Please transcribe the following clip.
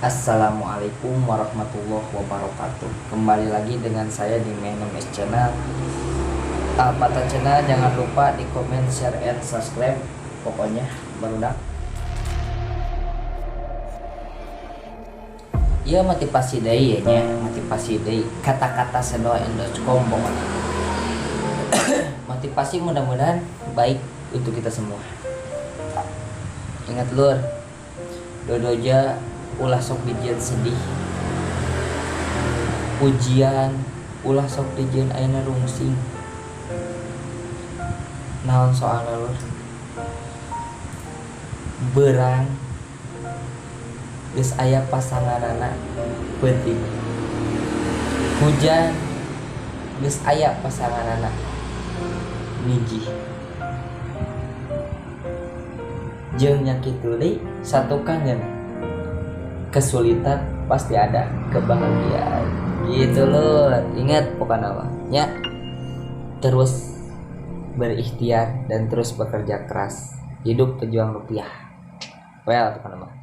Assalamualaikum warahmatullahi wabarakatuh. Kembali lagi dengan saya di Menemes Channel. Mata channel, jangan lupa di komen, share, and subscribe. Pokoknya barudak. Iya motivasi deui ya nya, motivasi deui. Kata-kata sedoa endoskom pokoknya. Motivasi mudah-mudahan baik untuk kita semua. Ingat lur, dodoja ulah sok dijieun sedih, ujian ulah sok dijieun ayeuna rungsing. Naon soalna lur, berang geus aya pasanganana penting, hujan geus aya pasanganana niji, jeung nya kitu deui satu kangen, kesulitan pasti ada kebahagiaan gitu loh. Ingat pokoknya apa ya, terus berikhtiar dan terus bekerja keras, hidup pejuang rupiah. Well teman-teman.